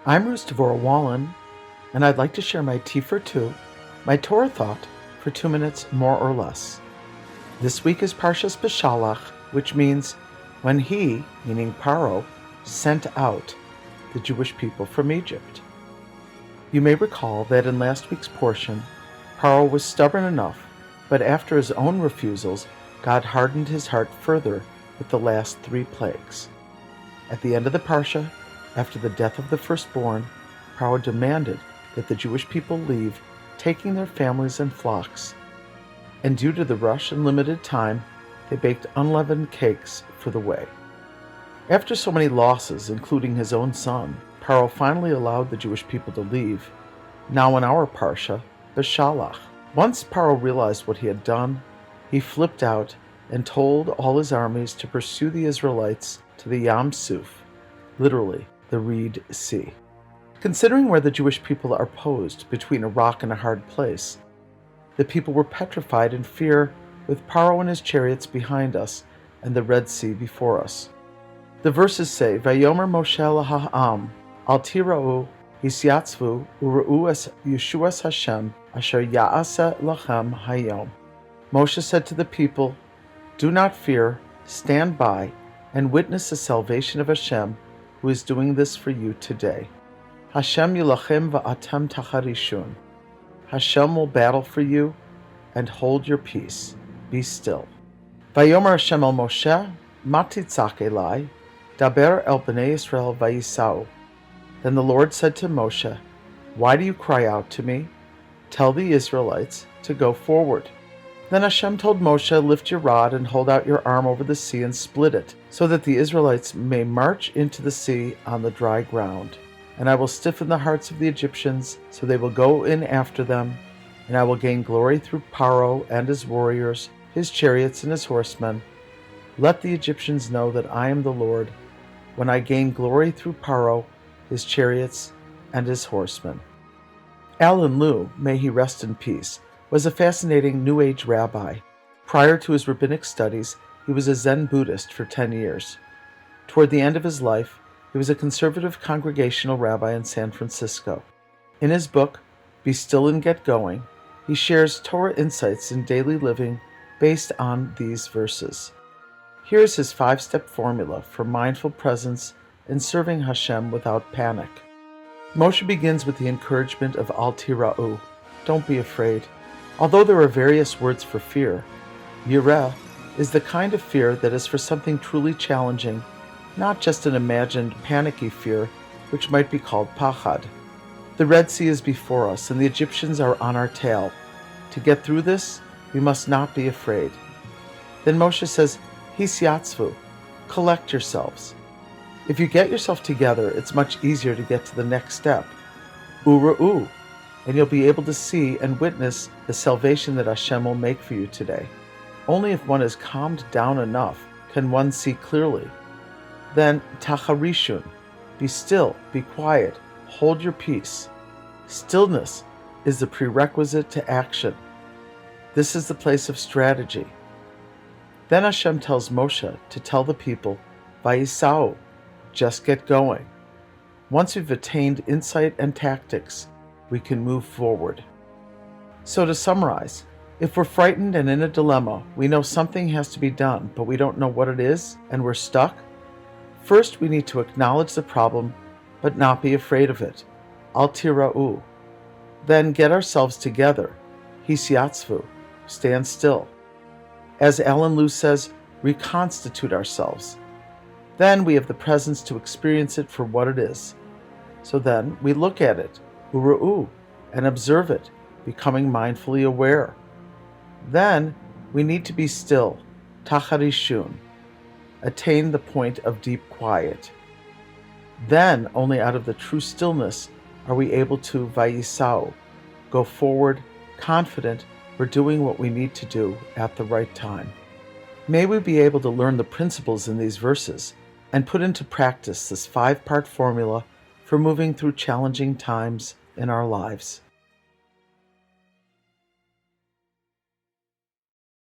I'm Devorah Wallen, and I'd like to share my Tea for Two, my Torah thought, for 2 minutes more or less. This week is Parshas Beshalach, which means when he, meaning Paro, sent out the Jewish people from Egypt. You may recall that in last week's portion, Paro was stubborn enough, but after his own refusals, God hardened his heart further with the last 3 plagues. At the end of the Parsha, after the death of the firstborn, Paro demanded that the Jewish people leave, taking their families and flocks. And due to the rush and limited time, they baked unleavened cakes for the way. After so many losses, including his own son, Paro finally allowed the Jewish people to leave. Now in our Parsha, Beshalach. Once Paro realized what he had done, he flipped out and told all his armies to pursue the Israelites to the Yam Suf, literally the Reed Sea. Considering where the Jewish people are posed between a rock and a hard place, the people were petrified in fear with Paro and his chariots behind us and the Red Sea before us. The verses say, Vayomer Moshe laha'am, al tira'u, hisyatzvu, u'ra'u es Yeshuas Hashem, asher ya'aseh lachem hayom. Moshe said to the people, do not fear, stand by, and witness the salvation of Hashem, who is doing this for you today. Hashem yilachem va'atem tacharishun. Hashem will battle for you, and hold your peace. Be still. Vayomer Hashem el Moshe, ma titzak elai, daber el bnei Yisrael vayisau. Then the Lord said to Moshe, why do you cry out to me? Tell the Israelites to go forward. Then Hashem told Moshe, lift your rod and hold out your arm over the sea and split it, so that the Israelites may march into the sea on the dry ground. And I will stiffen the hearts of the Egyptians, so they will go in after them, and I will gain glory through Paro and his warriors, his chariots and his horsemen. Let the Egyptians know that I am the Lord, when I gain glory through Paro, his chariots, and his horsemen. Alan Liu, may he rest in peace, was a fascinating New Age rabbi. Prior to his rabbinic studies, he was a Zen Buddhist for 10 years. Toward the end of his life, he was a conservative congregational rabbi in San Francisco. In his book, Be Still and Get Going, he shares Torah insights in daily living based on these verses. Here's his 5-step formula for mindful presence and serving Hashem without panic. Moshe begins with the encouragement of Al Tira'u, don't be afraid. Although there are various words for fear, Yireh is the kind of fear that is for something truly challenging, not just an imagined panicky fear, which might be called pachad. The Red Sea is before us, and the Egyptians are on our tail. To get through this, we must not be afraid. Then Moshe says, Hisyatzvu, collect yourselves. If you get yourself together, it's much easier to get to the next step, Ura'u, and you'll be able to see and witness the salvation that Hashem will make for you today. Only if one is calmed down enough can one see clearly. Then Tacharishun, be still, be quiet, hold your peace. Stillness is the prerequisite to action. This is the place of strategy. Then Hashem tells Moshe to tell the people, Vayisau, just get going. Once we've attained insight and tactics, we can move forward. So to summarize, if we're frightened and in a dilemma, we know something has to be done, but we don't know what it is, and we're stuck, first we need to acknowledge the problem, but not be afraid of it. Al tira'u. Then get ourselves together. Hisyatzvu. Stand still. As Alan Liu says, reconstitute ourselves. Then we have the presence to experience it for what it is. So then we look at it, Ura'u, and observe it, becoming mindfully aware. Then we need to be still, Tacharishun, attain the point of deep quiet. Then only out of the true stillness are we able to Vayisau, go forward, confident we're doing what we need to do at the right time. May we be able to learn the principles in these verses and put into practice this 5-part formula for moving through challenging times in our lives.